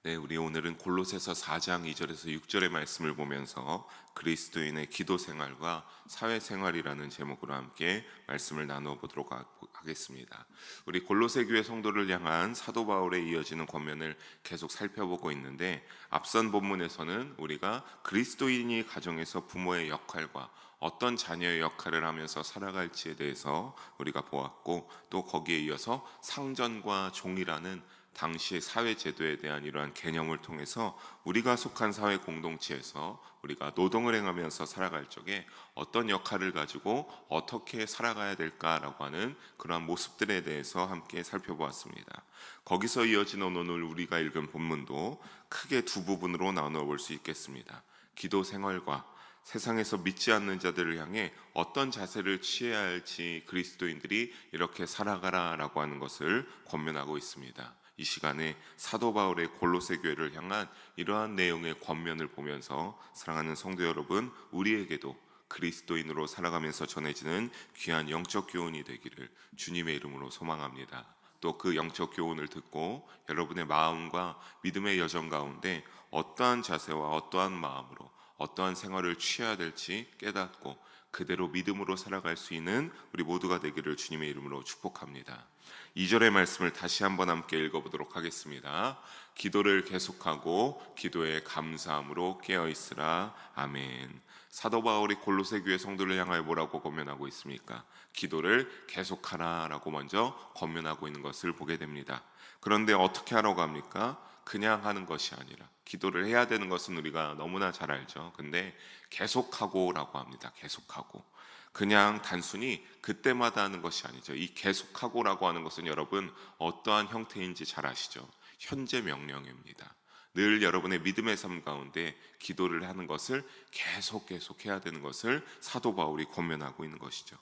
네, 우리 오늘은 골로새서 4장 2절에서 6절의 말씀을 보면서 그리스도인의 기도 생활과 사회 생활이라는 제목으로 함께 말씀을 나누어 보도록 하겠습니다. 우리 골로새 교회 성도를 향한 사도 바울에 이어지는 권면을 계속 살펴보고 있는데, 앞선 본문에서는 우리가 그리스도인이 가정에서 부모의 역할과 어떤 자녀의 역할을 하면서 살아갈지에 대해서 우리가 보았고, 또 거기에 이어서 상전과 종이라는 당시의 사회 제도에 대한 이러한 개념을 통해서 우리가 속한 사회 공동체에서 우리가 노동을 행하면서 살아갈 적에 어떤 역할을 가지고 어떻게 살아가야 될까라고 하는 그러한 모습들에 대해서 함께 살펴보았습니다. 거기서 이어지는 오늘 우리가 읽은 본문도 크게 두 부분으로 나누어 볼 수 있겠습니다. 기도 생활과 세상에서 믿지 않는 자들을 향해 어떤 자세를 취해야 할지 그리스도인들이 이렇게 살아가라라고 하는 것을 권면하고 있습니다. 이 시간에 사도 바울의 골로새 교회를 향한 이러한 내용의 권면을 보면서 사랑하는 성도 여러분, 우리에게도 그리스도인으로 살아가면서 전해지는 귀한 영적 교훈이 되기를 주님의 이름으로 소망합니다. 또 그 영적 교훈을 듣고 여러분의 마음과 믿음의 여정 가운데 어떠한 자세와 어떠한 마음으로 어떠한 생활을 취해야 될지 깨닫고 그대로 믿음으로 살아갈 수 있는 우리 모두가 되기를 주님의 이름으로 축복합니다. 2절의 말씀을 다시 한번 함께 읽어보도록 하겠습니다. 기도를 계속하고 기도에 감사함으로 깨어있으라. 아멘. 사도 바울이 골로새 교회 성도를 향하여 뭐라고 권면하고 있습니까? 기도를 계속하라라고 먼저 권면하고 있는 것을 보게 됩니다. 그런데 어떻게 하라고 합니까? 그냥 하는 것이 아니라 기도를 해야 되는 것은 우리가 너무나 잘 알죠. 근데 계속하고라고 합니다. 계속하고. 그냥 단순히 그때마다 하는 것이 아니죠. 이 계속하고라고 하는 것은 여러분 어떠한 형태인지 잘 아시죠? 현재 명령입니다. 늘 여러분의 믿음의 삶 가운데 기도를 하는 것을 계속 해야 되는 것을 사도 바울이 권면하고 있는 것이죠.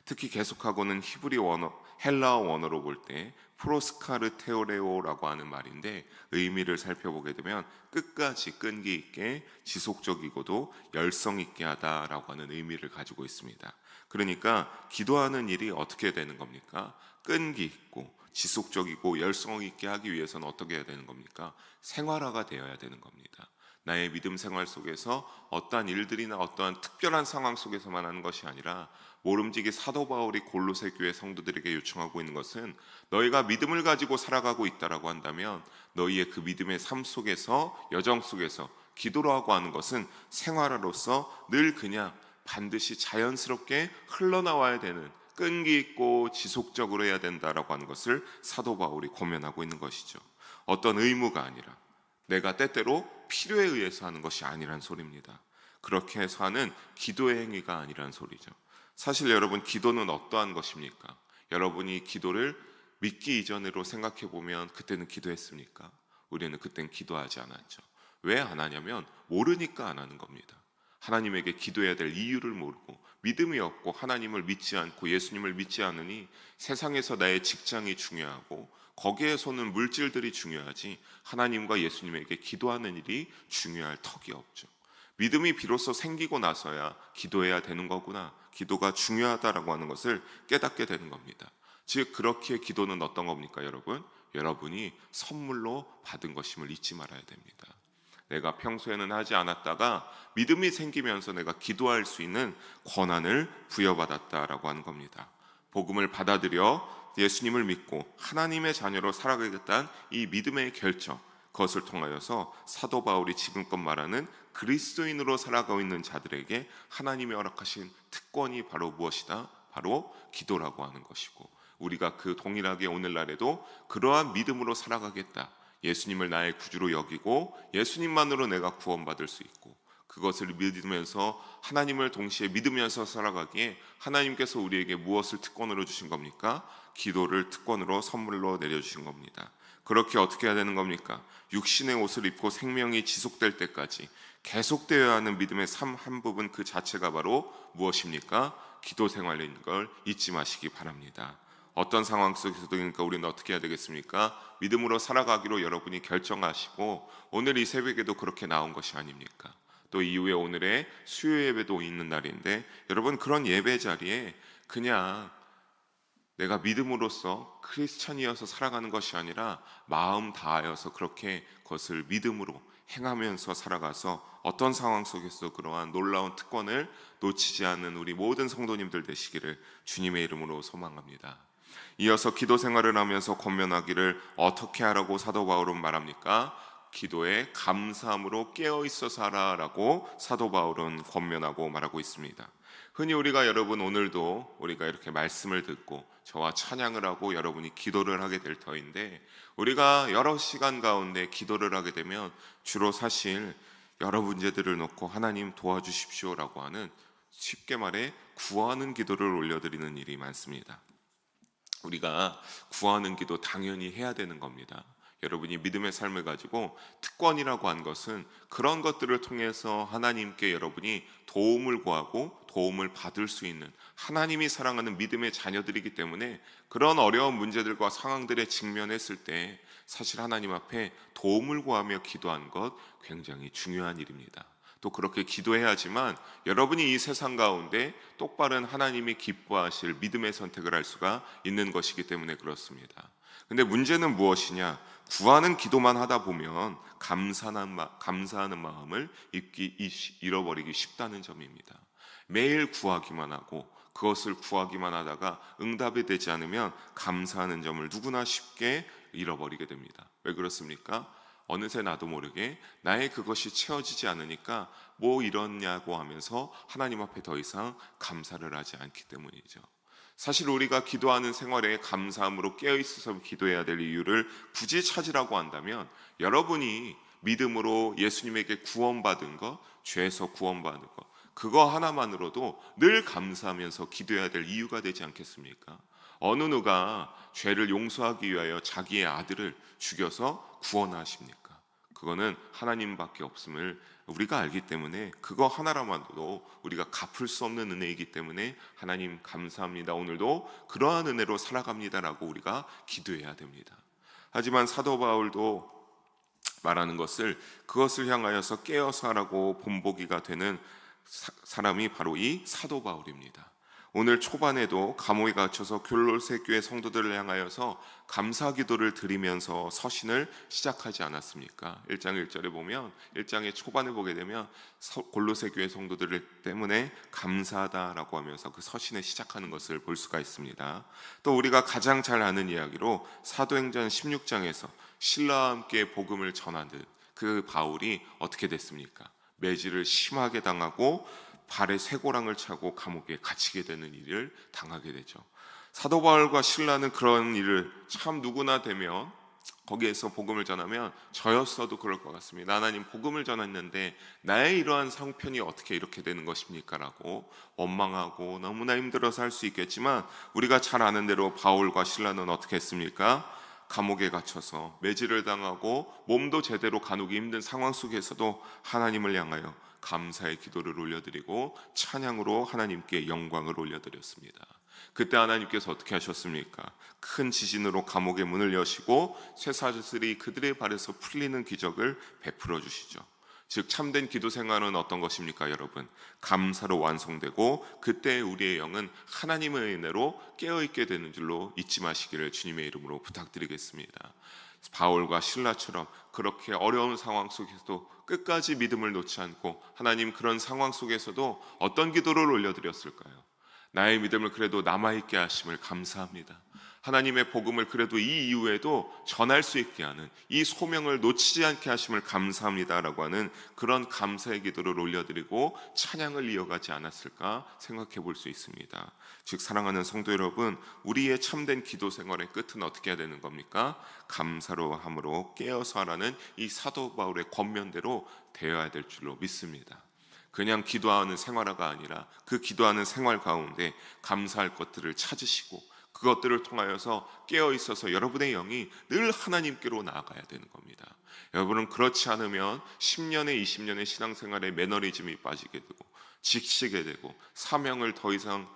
특히 계속하고는 히브리 원어, 헬라어 원어로 볼 때 프로스카르테오레오라고 하는 말인데, 의미를 살펴보게 되면 끝까지 끈기 있게 지속적이고도 열성 있게 하다라고 하는 의미를 가지고 있습니다. 그러니까 기도하는 일이 어떻게 되는 겁니까? 끈기 있고 지속적이고 열성 있게 하기 위해서는 어떻게 해야 되는 겁니까? 생활화가 되어야 되는 겁니다. 나의 믿음 생활 속에서 어떠한 일들이나 어떠한 특별한 상황 속에서만 하는 것이 아니라, 모름지기 사도 바울이 골로새 교회 성도들에게 요청하고 있는 것은 너희가 믿음을 가지고 살아가고 있다라고 한다면 너희의 그 믿음의 삶 속에서, 여정 속에서 기도라고 하는 것은 생활화로서 늘 그냥 반드시 자연스럽게 흘러나와야 되는, 끈기 있고 지속적으로 해야 된다라고 하는 것을 사도 바울이 권면하고 있는 것이죠. 어떤 의무가 아니라 내가 때때로 필요에 의해서 하는 것이 아니란 소리입니다. 그렇게 해서 하는 기도의 행위가 아니란 소리죠. 사실 여러분, 기도는 어떠한 것입니까? 여러분이 기도를 믿기 이전으로 생각해 보면 그때는 기도했습니까? 우리는 그땐 기도하지 않았죠. 왜 안 하냐면 모르니까 안 하는 겁니다. 하나님에게 기도해야 될 이유를 모르고 믿음이 없고 하나님을 믿지 않고 예수님을 믿지 않으니 세상에서 나의 직장이 중요하고 거기에서는 물질들이 중요하지 하나님과 예수님에게 기도하는 일이 중요할 턱이 없죠. 믿음이 비로소 생기고 나서야 기도해야 되는 거구나, 기도가 중요하다라고 하는 것을 깨닫게 되는 겁니다. 즉 그렇기에 기도는 어떤 겁니까 여러분? 여러분이 선물로 받은 것임을 잊지 말아야 됩니다. 내가 평소에는 하지 않았다가 믿음이 생기면서 내가 기도할 수 있는 권한을 부여받았다라고 하는 겁니다. 복음을 받아들여 예수님을 믿고 하나님의 자녀로 살아가겠다는 이 믿음의 결정, 그것을 통하여서 사도 바울이 지금껏 말하는 그리스도인으로 살아가고 있는 자들에게 하나님이 허락하신 특권이 바로 무엇이다? 바로 기도라고 하는 것이고, 우리가 그 동일하게 오늘날에도 그러한 믿음으로 살아가겠다, 예수님을 나의 구주로 여기고 예수님만으로 내가 구원받을 수 있고 그것을 믿으면서 하나님을 동시에 믿으면서 살아가기에 하나님께서 우리에게 무엇을 특권으로 주신 겁니까? 기도를 특권으로 선물로 내려주신 겁니다. 그렇게 어떻게 해야 되는 겁니까? 육신의 옷을 입고 생명이 지속될 때까지 계속되어야 하는 믿음의 삶 한 부분 그 자체가 바로 무엇입니까? 기도 생활인 걸 잊지 마시기 바랍니다. 어떤 상황 속에서도 그러니까 우리는 어떻게 해야 되겠습니까? 믿음으로 살아가기로 여러분이 결정하시고 오늘 이 새벽에도 그렇게 나온 것이 아닙니까? 또 이후에 오늘의 수요 예배도 있는 날인데, 여러분 그런 예배 자리에 그냥 내가 믿음으로써 크리스찬이어서 살아가는 것이 아니라 마음 다하여서 그렇게 그것을 믿음으로 행하면서 살아가서 어떤 상황 속에서도 그러한 놀라운 특권을 놓치지 않는 우리 모든 성도님들 되시기를 주님의 이름으로 소망합니다. 이어서 기도 생활을 하면서 권면하기를 어떻게 하라고 사도 바울은 말합니까? 기도에 감사함으로 깨어 있어서 하라라고 사도 바울은 권면하고 말하고 있습니다. 흔히 우리가 여러분 오늘도 우리가 이렇게 말씀을 듣고 저와 찬양을 하고 여러분이 기도를 하게 될 터인데, 우리가 여러 시간 가운데 기도를 하게 되면 주로 사실 여러 문제들을 놓고 하나님 도와주십시오라고 하는, 쉽게 말해 구하는 기도를 올려드리는 일이 많습니다. 우리가 구하는 기도 당연히 해야 되는 겁니다. 여러분이 믿음의 삶을 가지고 특권이라고 한 것은 그런 것들을 통해서 하나님께 여러분이 도움을 구하고 도움을 받을 수 있는 하나님이 사랑하는 믿음의 자녀들이기 때문에, 그런 어려운 문제들과 상황들에 직면했을 때 사실 하나님 앞에 도움을 구하며 기도하는 것 굉장히 중요한 일입니다. 또 그렇게 기도해야지만 여러분이 이 세상 가운데 똑바른 하나님이 기뻐하실 믿음의 선택을 할 수가 있는 것이기 때문에 그렇습니다. 근데 문제는 무엇이냐? 구하는 기도만 하다 보면 감사하는 마음을 잃어버리기 쉽다는 점입니다. 매일 구하기만 하고 그것을 구하기만 하다가 응답이 되지 않으면 감사하는 점을 누구나 쉽게 잃어버리게 됩니다. 왜 그렇습니까? 어느새 나도 모르게 나의 그것이 채워지지 않으니까 뭐 이러냐고 하면서 하나님 앞에 더 이상 감사를 하지 않기 때문이죠. 사실 우리가 기도하는 생활에 감사함으로 깨어있어서 기도해야 될 이유를 굳이 찾으라고 한다면, 여러분이 믿음으로 예수님에게 구원받은 것, 죄에서 구원받은 것, 그거 하나만으로도 늘 감사하면서 기도해야 될 이유가 되지 않겠습니까? 어느 누가 죄를 용서하기 위하여 자기의 아들을 죽여서 구원하십니까? 그거는 하나님밖에 없음을 우리가 알기 때문에, 그거 하나라만도 우리가 갚을 수 없는 은혜이기 때문에 하나님 감사합니다, 오늘도 그러한 은혜로 살아갑니다라고 우리가 기도해야 됩니다. 하지만 사도 바울도 말하는 것을, 그것을 향하여서 깨어서 하라고 본보기가 되는 사람이 바로 이 사도 바울입니다. 오늘 초반에도 감옥에 갇혀서 골로새 교회 성도들을 향하여서 감사 기도를 드리면서 서신을 시작하지 않았습니까? 1장 1절에 보면, 1장의 초반에 보게 되면 골로새 교회 성도들 때문에 감사하다라고 하면서 그 서신을 시작하는 것을 볼 수가 있습니다. 또 우리가 가장 잘 아는 이야기로 사도행전 16장에서 신라와 함께 복음을 전하는 그 바울이 어떻게 됐습니까? 매질을 심하게 당하고 발에 쇠고랑을 차고 감옥에 갇히게 되는 일을 당하게 되죠. 사도 바울과 신라는 그런 일을 참 누구나 되면, 거기에서 복음을 전하면 저였어도 그럴 것 같습니다. 하나님, 복음을 전했는데 나의 이러한 상편이 어떻게 이렇게 되는 것입니까? 라고 원망하고 너무나 힘들어서 할 수 있겠지만, 우리가 잘 아는 대로 바울과 신라는 어떻게 했습니까? 감옥에 갇혀서 매질을 당하고 몸도 제대로 가누기 힘든 상황 속에서도 하나님을 향하여 감사의 기도를 올려드리고 찬양으로 하나님께 영광을 올려드렸습니다. 그때 하나님께서 어떻게 하셨습니까? 큰 지진으로 감옥의 문을 여시고 쇠사슬이 그들의 발에서 풀리는 기적을 베풀어 주시죠. 즉 참된 기도 생활은 어떤 것입니까, 여러분? 감사로 완성되고 그때 우리의 영은 하나님의 은혜로 깨어있게 되는 줄로 잊지 마시기를 주님의 이름으로 부탁드리겠습니다. 바울과 신라처럼 그렇게 어려운 상황 속에서도 끝까지 믿음을 놓지 않고, 하나님 그런 상황 속에서도 어떤 기도를 올려드렸을까요? 나의 믿음을 그래도 남아있게 하심을 감사합니다. 하나님의 복음을 그래도 이 이후에도 전할 수 있게 하는 이 소명을 놓치지 않게 하심을 감사합니다라고 하는 그런 감사의 기도를 올려드리고 찬양을 이어가지 않았을까 생각해 볼 수 있습니다. 즉 사랑하는 성도 여러분, 우리의 참된 기도 생활의 끝은 어떻게 해야 되는 겁니까? 감사로 함으로 깨어서 하라는 이 사도 바울의 권면대로 되어야 될 줄로 믿습니다. 그냥 기도하는 생활화가 아니라 그 기도하는 생활 가운데 감사할 것들을 찾으시고 그것들을 통하여서 깨어있어서 여러분의 영이 늘 하나님께로 나아가야 되는 겁니다. 여러분은 그렇지 않으면 10년에 20년의 신앙생활에 매너리즘이 빠지게 되고 지치게 되고 사명을 더 이상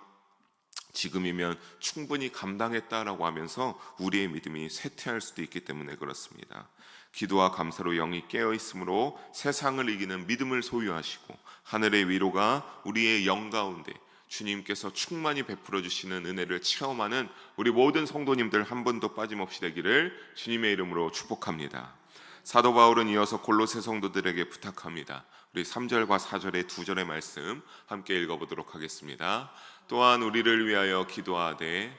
지금이면 충분히 감당했다라고 하면서 우리의 믿음이 쇠퇴할 수도 있기 때문에 그렇습니다. 기도와 감사로 영이 깨어있으므로 세상을 이기는 믿음을 소유하시고 하늘의 위로가 우리의 영 가운데 주님께서 충만히 베풀어 주시는 은혜를 체험하는 우리 모든 성도님들 한 분도 빠짐없이 되기를 주님의 이름으로 축복합니다. 사도 바울은 이어서 골로새 성도들에게 부탁합니다. 우리 3절과 4절의 두 절의 말씀 함께 읽어보도록 하겠습니다. 또한 우리를 위하여 기도하되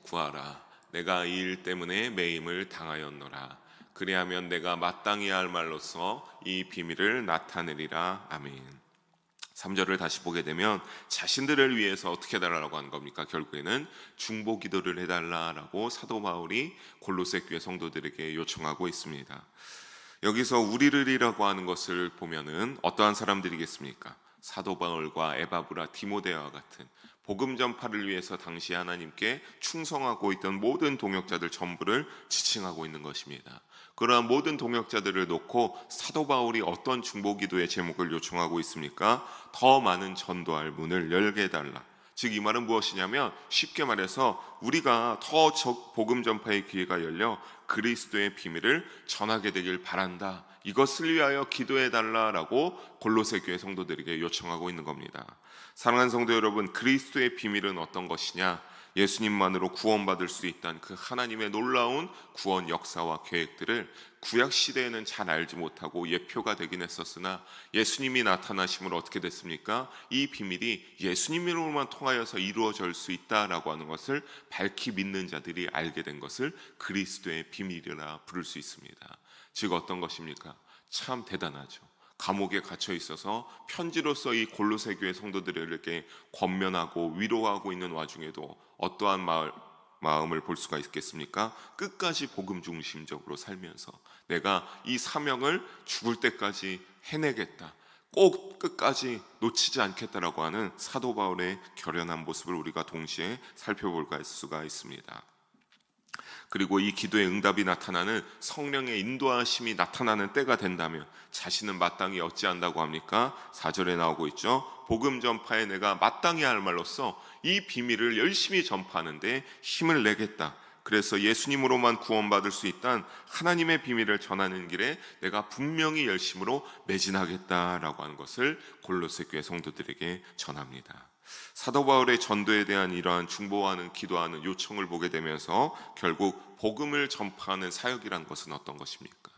구하라. 내가 이 일 때문에 매임을 당하였노라. 그리하면 내가 마땅히 할 말로서 이 비밀을 나타내리라. 아멘. 3절을 다시 보게 되면 자신들을 위해서 어떻게 해달라고 하는 겁니까? 결국에는 중보 기도를 해달라라고 사도 바울이 골로새 교회 성도들에게 요청하고 있습니다. 여기서 우리를이라고 하는 것을 보면은 어떠한 사람들이겠습니까? 사도 바울과 에바브라, 디모데와 같은 복음 전파를 위해서 당시 하나님께 충성하고 있던 모든 동역자들 전부를 지칭하고 있는 것입니다. 그러한 모든 동역자들을 놓고 사도 바울이 어떤 중보기도의 제목을 요청하고 있습니까? 더 많은 전도할 문을 열게 해달라. 즉 이 말은 무엇이냐면 쉽게 말해서 우리가 더 복음 전파의 기회가 열려 그리스도의 비밀을 전하게 되길 바란다. 이것을 위하여 기도해달라라고 골로새 교회 성도들에게 요청하고 있는 겁니다. 사랑하는 성도 여러분, 그리스도의 비밀은 어떤 것이냐? 예수님만으로 구원받을 수 있다는 그 하나님의 놀라운 구원 역사와 계획들을 구약 시대에는 잘 알지 못하고 예표가 되긴 했었으나 예수님이 나타나심으로 어떻게 됐습니까? 이 비밀이 예수님으로만 통하여서 이루어질 수 있다라고 하는 것을 밝히 믿는 자들이 알게 된 것을 그리스도의 비밀이라 부를 수 있습니다. 즉 어떤 것입니까? 참 대단하죠. 감옥에 갇혀 있어서 편지로서 이 골로새 교회 성도들에게 권면하고 위로하고 있는 와중에도 어떠한 마음을 볼 수가 있겠습니까? 끝까지 복음 중심적으로 살면서 내가 이 사명을 죽을 때까지 해내겠다, 꼭 끝까지 놓치지 않겠다라고 하는 사도 바울의 결연한 모습을 우리가 동시에 살펴볼 수가 있습니다. 그리고 이 기도의 응답이 나타나는 성령의 인도하심이 나타나는 때가 된다면 자신은 마땅히 어찌한다고 합니까? 4절에 나오고 있죠. 복음 전파에 내가 마땅히 할 말로써 이 비밀을 열심히 전파하는데 힘을 내겠다. 그래서 예수님으로만 구원받을 수 있다는 하나님의 비밀을 전하는 길에 내가 분명히 열심으로 매진하겠다라고 하는 것을 골로새 교회 성도들에게 전합니다. 사도 바울의 전도에 대한 이러한 중보하는 기도하는 요청을 보게 되면서 결국 복음을 전파하는 사역이라는 것은 어떤 것입니까?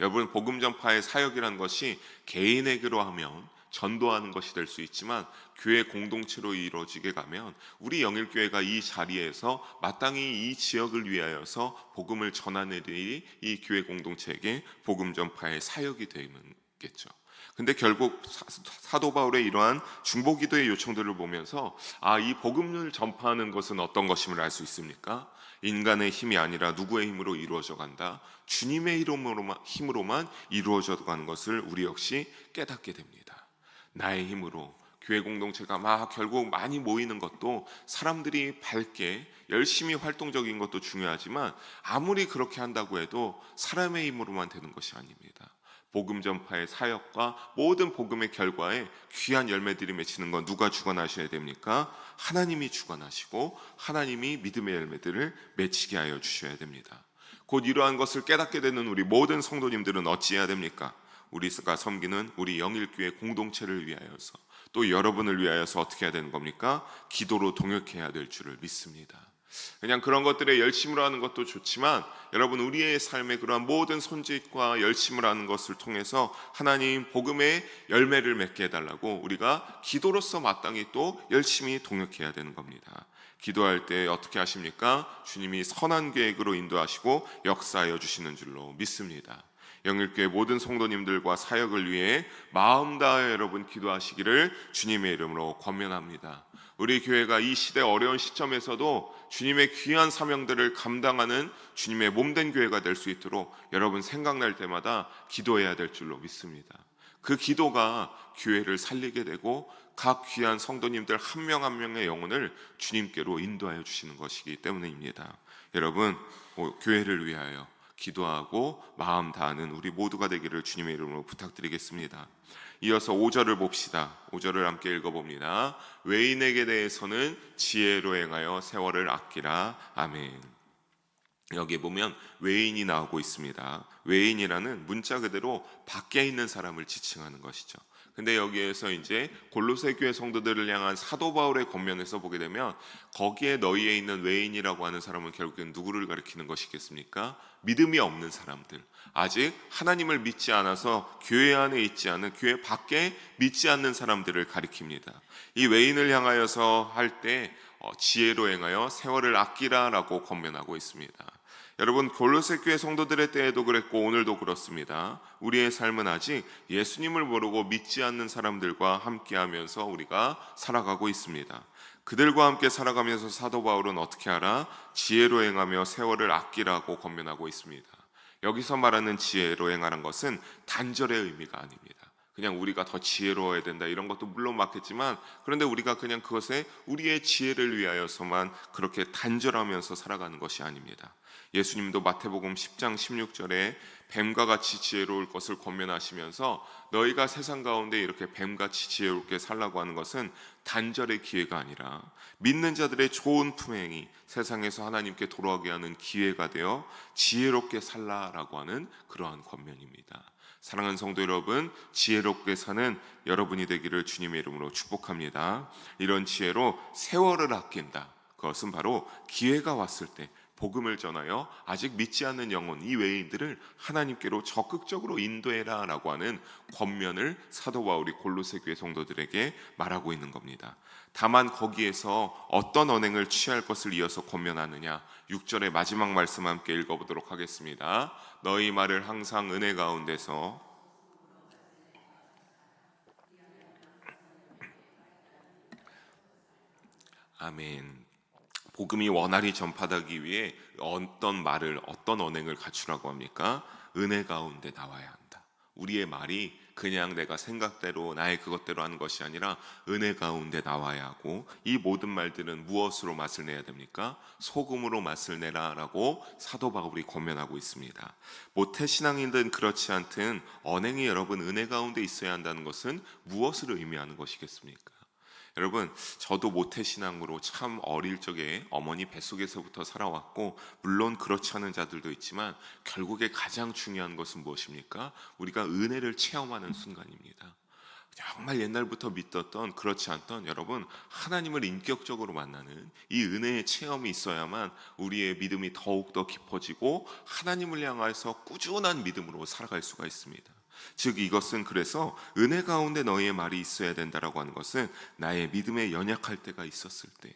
여러분, 복음 전파의 사역이라는 것이 개인에게로 하면 전도하는 것이 될 수 있지만 교회 공동체로 이루어지게 가면 우리 영일교회가 이 자리에서 마땅히 이 지역을 위하여서 복음을 전하는 일이 이 교회 공동체에게 복음 전파의 사역이 되겠죠. 근데 결국 사도 바울의 이러한 중보기도의 요청들을 보면서 이 복음을 전파하는 것은 어떤 것임을 알 수 있습니까? 인간의 힘이 아니라 누구의 힘으로 이루어져 간다? 주님의 힘으로만 이루어져 가는 것을 우리 역시 깨닫게 됩니다. 나의 힘으로 교회 공동체가 결국 많이 모이는 것도 사람들이 밝게 열심히 활동적인 것도 중요하지만 아무리 그렇게 한다고 해도 사람의 힘으로만 되는 것이 아닙니다. 복음 전파의 사역과 모든 복음의 결과에 귀한 열매들이 맺히는 건 누가 주관하셔야 됩니까? 하나님이 주관하시고 하나님이 믿음의 열매들을 맺히게 하여 주셔야 됩니다. 곧 이러한 것을 깨닫게 되는 우리 모든 성도님들은 어찌해야 됩니까? 우리가 섬기는 우리 영일교회 공동체를 위하여서 또 여러분을 위하여서 어떻게 해야 되는 겁니까? 기도로 동역해야 될 줄을 믿습니다. 그냥 그런 것들에 열심으로 하는 것도 좋지만 여러분, 우리의 삶에 그러한 모든 손짓과 열심을 하는 것을 통해서 하나님 복음의 열매를 맺게 해달라고 우리가 기도로서 마땅히 또 열심히 동역해야 되는 겁니다. 기도할 때 어떻게 하십니까? 주님이 선한 계획으로 인도하시고 역사하여 주시는 줄로 믿습니다. 영일교회 모든 성도님들과 사역을 위해 마음 다해 여러분 기도하시기를 주님의 이름으로 권면합니다. 우리 교회가 이 시대 어려운 시점에서도 주님의 귀한 사명들을 감당하는 주님의 몸된 교회가 될 수 있도록 여러분 생각날 때마다 기도해야 될 줄로 믿습니다. 그 기도가 교회를 살리게 되고 각 귀한 성도님들 한 명 한 명의 영혼을 주님께로 인도하여 주시는 것이기 때문입니다. 여러분, 교회를 위하여 기도하고 마음 다하는 우리 모두가 되기를 주님의 이름으로 부탁드리겠습니다. 이어서 5절을 봅시다. 5절을 함께 읽어봅니다. 외인에게 대해서는 지혜로 행하여 세월을 아끼라. 아멘. 여기 보면 외인이 나오고 있습니다. 외인이라는 문자 그대로 밖에 있는 사람을 지칭하는 것이죠. 근데 여기에서 이제 골로새 교회 성도들을 향한 사도 바울의 권면에서 보게 되면 거기에 너희에 있는 외인이라고 하는 사람은 결국엔 누구를 가리키는 것이겠습니까? 믿음이 없는 사람들, 아직 하나님을 믿지 않아서 교회 안에 있지 않은, 교회 밖에 믿지 않는 사람들을 가리킵니다. 이 외인을 향하여서 할 때 지혜로 행하여 세월을 아끼라라고 권면하고 있습니다. 여러분, 골로새 교회 성도들의 때에도 그랬고 오늘도 그렇습니다. 우리의 삶은 아직 예수님을 모르고 믿지 않는 사람들과 함께하면서 우리가 살아가고 있습니다. 그들과 함께 살아가면서 사도 바울은 어떻게 하라? 지혜로 행하며 세월을 아끼라고 권면하고 있습니다. 여기서 말하는 지혜로 행하는 것은 단절의 의미가 아닙니다. 그냥 우리가 더 지혜로워야 된다 이런 것도 물론 맞겠지만, 그런데 우리가 그냥 그것에 우리의 지혜를 위하여서만 그렇게 단절하면서 살아가는 것이 아닙니다. 예수님도 마태복음 10장 16절에 뱀과 같이 지혜로울 것을 권면하시면서 너희가 세상 가운데 이렇게 뱀같이 지혜롭게 살라고 하는 것은 단절의 기회가 아니라 믿는 자들의 좋은 품행이 세상에서 하나님께 돌아오게 하는 기회가 되어 지혜롭게 살라라고 하는 그러한 권면입니다. 사랑하는 성도 여러분, 지혜롭게 사는 여러분이 되기를 주님의 이름으로 축복합니다. 이런 지혜로 세월을 아낀다. 그것은 바로 기회가 왔을 때 복음을 전하여 아직 믿지 않는 영혼, 이 외인들을 하나님께로 적극적으로 인도해라 라고 하는 권면을 사도 바울이 골로새 교회 성도들에게 말하고 있는 겁니다. 다만 거기에서 어떤 언행을 취할 것을 이어서 권면하느냐, 6절의 마지막 말씀 함께 읽어보도록 하겠습니다. 너희 말을 항상 은혜 가운데서 아멘. 복음이 원활히 전파되기 위해 어떤 말을, 어떤 언행을 갖추라고 합니까? 은혜 가운데 나와야 한다. 우리의 말이 그냥 내가 생각대로 나의 그것대로 하는 것이 아니라 은혜 가운데 나와야 하고, 이 모든 말들은 무엇으로 맛을 내야 됩니까? 소금으로 맛을 내라 라고 사도 바울이 권면하고 있습니다. 모태신앙이든 그렇지 않든 언행이 여러분 은혜 가운데 있어야 한다는 것은 무엇을 의미하는 것이겠습니까? 여러분, 저도 모태신앙으로 참 어릴 적에 어머니 뱃속에서부터 살아왔고, 물론 그렇지 않은 자들도 있지만 결국에 가장 중요한 것은 무엇입니까? 우리가 은혜를 체험하는 순간입니다. 정말 옛날부터 믿었던, 그렇지 않던 여러분, 하나님을 인격적으로 만나는 이 은혜의 체험이 있어야만 우리의 믿음이 더욱더 깊어지고 하나님을 향해서 꾸준한 믿음으로 살아갈 수가 있습니다. 즉 이것은, 그래서 은혜 가운데 너희의 말이 있어야 된다라고 하는 것은 나의 믿음에 연약할 때가 있었을 때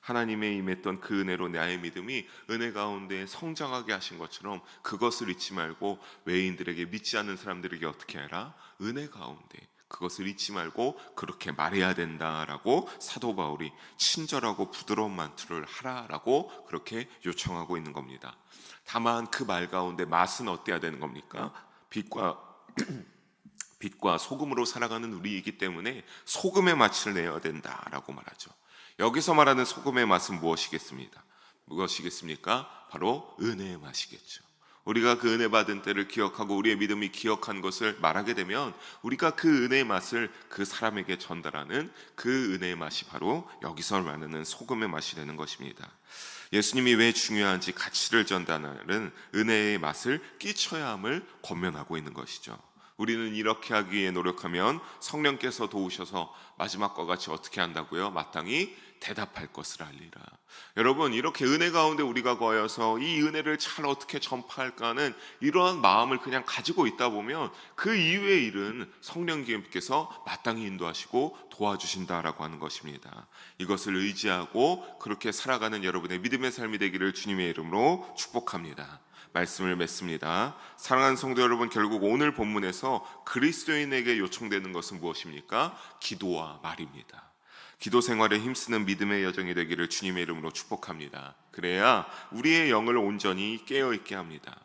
하나님의 임했던 그 은혜로 나의 믿음이 은혜 가운데 성장하게 하신 것처럼 그것을 잊지 말고 외인들에게, 믿지 않는 사람들에게 어떻게 해라? 은혜 가운데 그것을 잊지 말고 그렇게 말해야 된다라고 사도 바울이 친절하고 부드러운 말투를 하라라고 그렇게 요청하고 있는 겁니다. 다만 그 말 가운데 맛은 어때야 되는 겁니까? 빛과 소금으로 살아가는 우리이기 때문에 소금의 맛을 내야 된다라고 말하죠. 여기서 말하는 소금의 맛은 무엇이겠습니까? 바로 은혜의 맛이겠죠. 우리가 그 은혜 받은 때를 기억하고 우리의 믿음이 기억한 것을 말하게 되면 우리가 그 은혜의 맛을 그 사람에게 전달하는 그 은혜의 맛이 바로 여기서 말하는 소금의 맛이 되는 것입니다. 예수님이 왜 중요한지 가치를 전달하는 은혜의 맛을 끼쳐야 함을 권면하고 있는 것이죠. 우리는 이렇게 하기 위해 노력하면 성령께서 도우셔서 마지막과 같이 어떻게 한다고요? 마땅히 대답할 것을 알리라. 여러분, 이렇게 은혜 가운데 우리가 거여서 이 은혜를 잘 어떻게 전파할까 하는 이러한 마음을 그냥 가지고 있다 보면 그 이후의 일은 성령님께서 마땅히 인도하시고 도와주신다라고 하는 것입니다. 이것을 의지하고 그렇게 살아가는 여러분의 믿음의 삶이 되기를 주님의 이름으로 축복합니다. 말씀을 맺습니다. 사랑하는 성도 여러분, 결국 오늘 본문에서 그리스도인에게 요청되는 것은 무엇입니까? 기도와 말입니다. 기도 생활에 힘쓰는 믿음의 여정이 되기를 주님의 이름으로 축복합니다. 그래야 우리의 영을 온전히 깨어있게 합니다.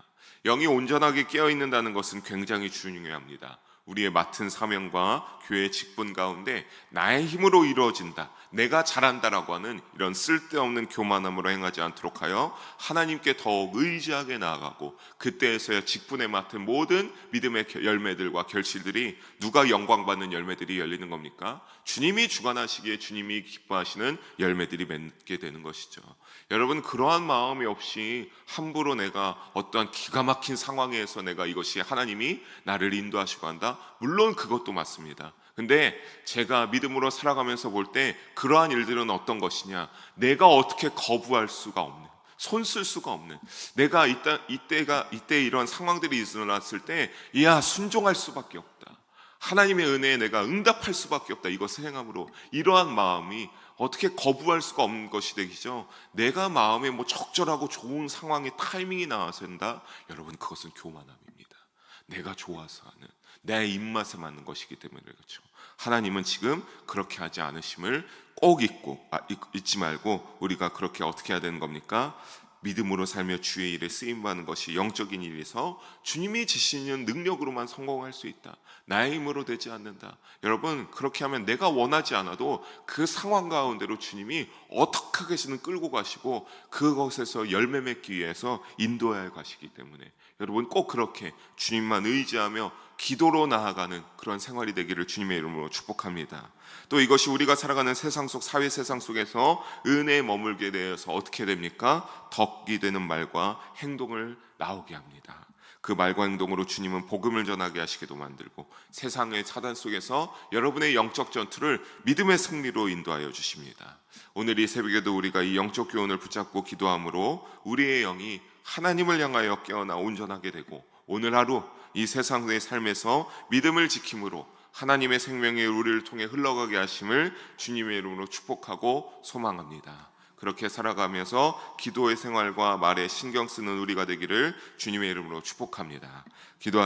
영이 온전하게 깨어있는다는 것은 굉장히 중요합니다. 우리의 맡은 사명과 교회의 직분 가운데 나의 힘으로 이루어진다, 내가 잘한다라고 하는 이런 쓸데없는 교만함으로 행하지 않도록 하여 하나님께 더욱 의지하게 나아가고, 그때에서야 직분에 맡은 모든 믿음의 열매들과 결실들이, 누가 영광받는 열매들이 열리는 겁니까? 주님이 주관하시기에 주님이 기뻐하시는 열매들이 맺게 되는 것이죠. 여러분, 그러한 마음이 없이 함부로 내가 어떠한 기가 막힌 상황에서 내가 이것이 하나님이 나를 인도하시고 한다, 맞습니까? 물론 그것도 맞습니다. 근데 제가 믿음으로 살아가면서 볼 때 그러한 일들은 어떤 것이냐, 내가 어떻게 거부할 수가 없는, 손 쓸 수가 없는, 내가 이때 이런 상황들이 일어났을 때 순종할 수밖에 없다, 하나님의 은혜에 내가 응답할 수밖에 없다, 이것을 행함으로 이러한 마음이 어떻게 거부할 수가 없는 것이 되기죠. 내가 마음에 적절하고 좋은 상황의 타이밍이 나와서 한다, 여러분 그것은 교만함입니다. 내가 좋아서 하는, 내 입맛에 맞는 것이기 때문에 그렇죠. 하나님은 지금 그렇게 하지 않으심을 꼭 잊지 말고, 우리가 그렇게 어떻게 해야 되는 겁니까? 믿음으로 살며 주의 일에 쓰임받는 것이 영적인 일에서 주님이 지시는 능력으로만 성공할 수 있다. 나의 힘으로 되지 않는다. 여러분 그렇게 하면 내가 원하지 않아도 그 상황 가운데로 주님이 어떻게 하시든 끌고 가시고 그것에서 열매 맺기 위해서 인도하여 가시기 때문에 여러분 꼭 그렇게 주님만 의지하며 기도로 나아가는 그런 생활이 되기를 주님의 이름으로 축복합니다. 또 이것이 우리가 살아가는 세상 속, 사회 세상 속에서 은혜에 머물게 되어서 어떻게 됩니까? 덕이 되는 말과 행동을 나오게 합니다. 그 말과 행동으로 주님은 복음을 전하게 하시기도 만들고 세상의 사단 속에서 여러분의 영적 전투를 믿음의 승리로 인도하여 주십니다. 오늘 이 새벽에도 우리가 이 영적 교훈을 붙잡고 기도함으로 우리의 영이 하나님을 향하여 깨어나 온전하게 되고, 오늘 하루 이 세상의 삶에서 믿음을 지킴으로 하나님의 생명이 우리를 통해 흘러가게 하심을 주님의 이름으로 축복하고 소망합니다. 그렇게 살아가면서 기도의 생활과 말에 신경 쓰는 우리가 되기를 주님의 이름으로 축복합니다. 기도